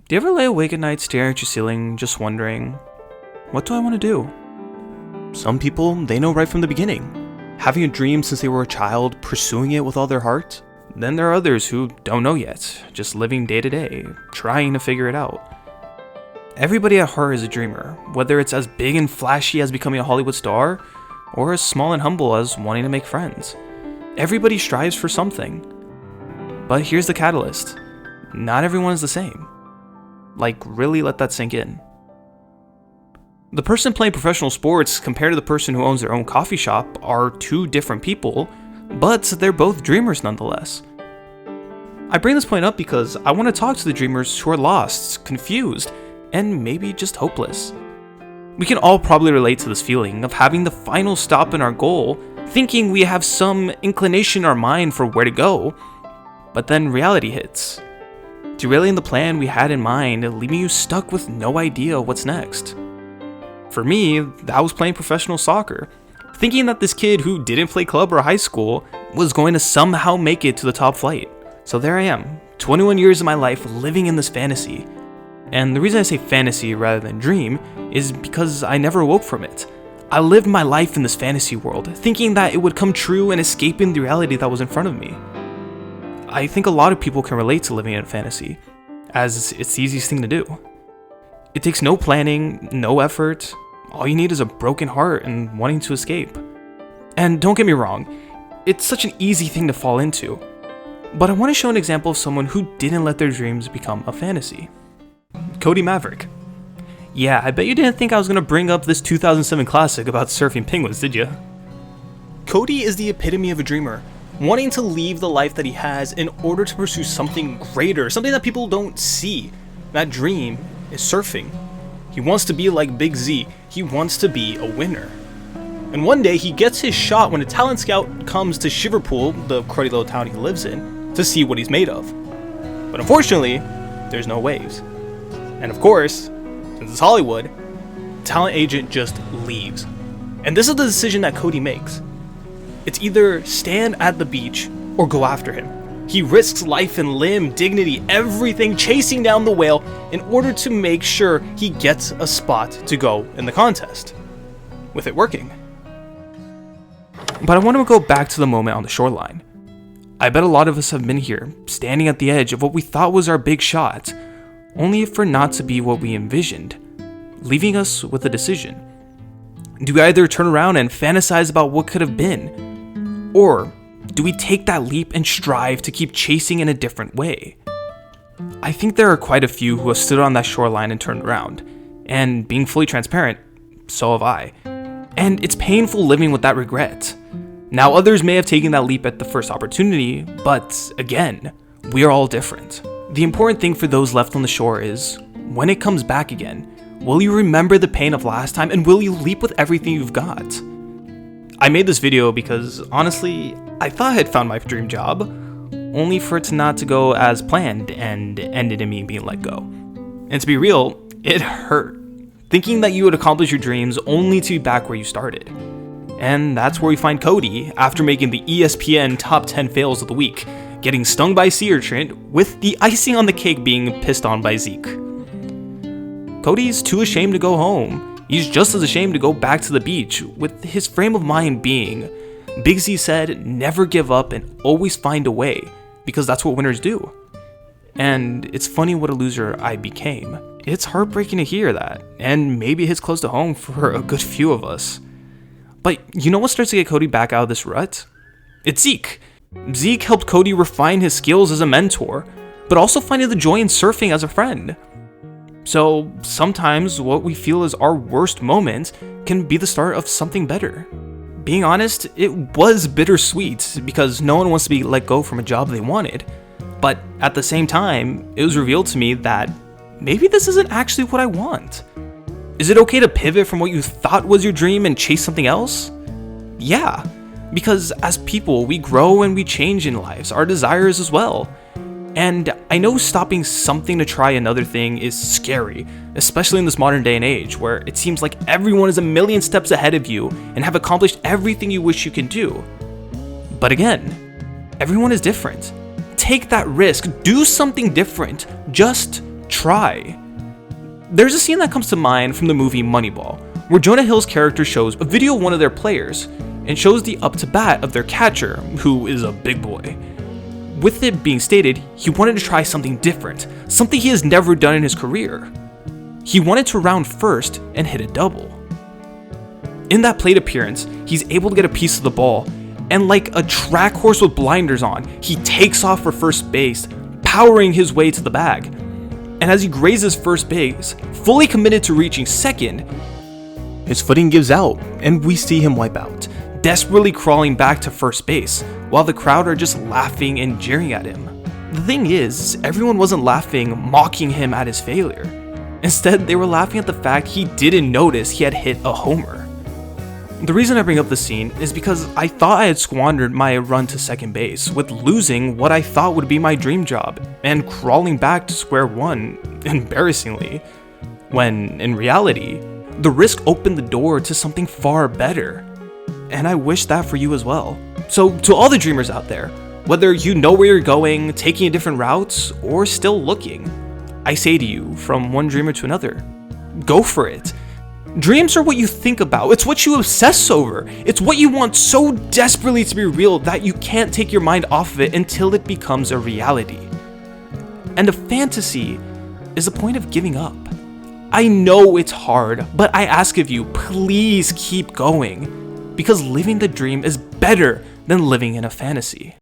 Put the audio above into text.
Do you ever lay awake at night staring at your ceiling, just wondering, what do I want to do? Some people, they know right from the beginning, having a dream since they were a child, pursuing it with all their heart. Then there are others who don't know yet, just living day to day, trying to figure it out. Everybody at heart is a dreamer, whether it's as big and flashy as becoming a Hollywood star, or as small and humble as wanting to make friends. Everybody strives for something. But here's the catalyst. Not everyone is the same. Like, really let that sink in. The person playing professional sports compared to the person who owns their own coffee shop are two different people, but they're both dreamers nonetheless. I bring this point up because I want to talk to the dreamers who are lost, confused, and maybe just hopeless. We can all probably relate to this feeling of having the final stop in our goal, thinking we have some inclination in our mind for where to go, but then reality hits, derailing the plan we had in mind, leaving you stuck with no idea what's next. For me, that was playing professional soccer, thinking that this kid who didn't play club or high school was going to somehow make it to the top flight. So there I am, 21 years of my life living in this fantasy. And the reason I say fantasy rather than dream is because I never woke from it. I lived my life in this fantasy world, thinking that it would come true and escaping the reality that was in front of me. I think a lot of people can relate to living in a fantasy, as it's the easiest thing to do. It takes no planning, no effort. All you need is a broken heart and wanting to escape. And don't get me wrong, it's such an easy thing to fall into. But I want to show an example of someone who didn't let their dreams become a fantasy. Cody Maverick. Yeah, I bet you didn't think I was going to bring up this 2007 classic about surfing penguins, did you? Cody is the epitome of a dreamer, wanting to leave the life that he has in order to pursue something greater, something that people don't see. That dream is surfing. He wants to be like Big Z. He wants to be a winner. And one day he gets his shot when a talent scout comes to Shiverpool, the cruddy little town he lives in, to see what he's made of. But unfortunately, there's no waves. And of course, since it's Hollywood, the talent agent just leaves. And this is the decision that Cody makes. It's either stand at the beach or go after him. He risks life and limb, dignity, everything, chasing down the whale in order to make sure he gets a spot to go in the contest, with it working. But I want to go back to the moment on the shoreline. I bet a lot of us have been here, standing at the edge of what we thought was our big shot, only for not to be what we envisioned, leaving us with a decision. Do we either turn around and fantasize about what could have been, or do we take that leap and strive to keep chasing in a different way? I think there are quite a few who have stood on that shoreline and turned around, and being fully transparent, so have I. And it's painful living with that regret. Now, others may have taken that leap at the first opportunity, but again, we are all different. The important thing for those left on the shore is, when it comes back again, will you remember the pain of last time and will you leap with everything you've got? I made this video because, honestly, I thought I had found my dream job, only for it to not to go as planned and ended in me being let go. And to be real, it hurt. Thinking that you would accomplish your dreams only to be back where you started. And that's where we find Cody after making the ESPN top 10 fails of the week, getting stung by a sea urchin, with the icing on the cake being pissed on by Zeke. Cody's too ashamed to go home. He's just as ashamed to go back to the beach, with his frame of mind being, Big Z said, never give up and always find a way, because that's what winners do. And it's funny what a loser I became. It's heartbreaking to hear that, and maybe it hits close to home for a good few of us. But you know what starts to get Cody back out of this rut? It's Zeke. Zeke helped Cody refine his skills as a mentor, but also finding the joy in surfing as a friend. So sometimes what we feel is our worst moment can be the start of something better. Being honest, it was bittersweet because no one wants to be let go from a job they wanted. But at the same time, it was revealed to me that maybe this isn't actually what I want. Is it okay to pivot from what you thought was your dream and chase something else? Yeah, because as people, we grow and we change in lives, our desires as well. And I know stopping something to try another thing is scary, especially in this modern day and age where it seems like everyone is a million steps ahead of you and have accomplished everything you wish you can do. But again, everyone is different. Take that risk, do something different, just try. There's a scene that comes to mind from the movie Moneyball, where Jonah Hill's character shows a video of one of their players and shows the up to bat of their catcher, who is a big boy. With it being stated, he wanted to try something different, something he has never done in his career. He wanted to round first and hit a double. In that plate appearance, he's able to get a piece of the ball, and like a track horse with blinders on, he takes off for first base, powering his way to the bag. And as he grazes first base, fully committed to reaching second, his footing gives out, and we see him wipe out, desperately crawling back to first base, while the crowd are just laughing and jeering at him. The thing is, everyone wasn't laughing, mocking him at his failure. Instead, they were laughing at the fact he didn't notice he had hit a homer. The reason I bring up this scene is because I thought I had squandered my run to second base with losing what I thought would be my dream job and crawling back to square one, embarrassingly, when in reality, the risk opened the door to something far better. And I wish that for you as well. So to all the dreamers out there, whether you know where you're going, taking a different route, or still looking, I say to you, from one dreamer to another, go for it. Dreams are what you think about. It's what you obsess over. It's what you want so desperately to be real that you can't take your mind off of it until it becomes a reality. And a fantasy is a point of giving up. I know it's hard, but I ask of you, please keep going, because living the dream is better than living in a fantasy.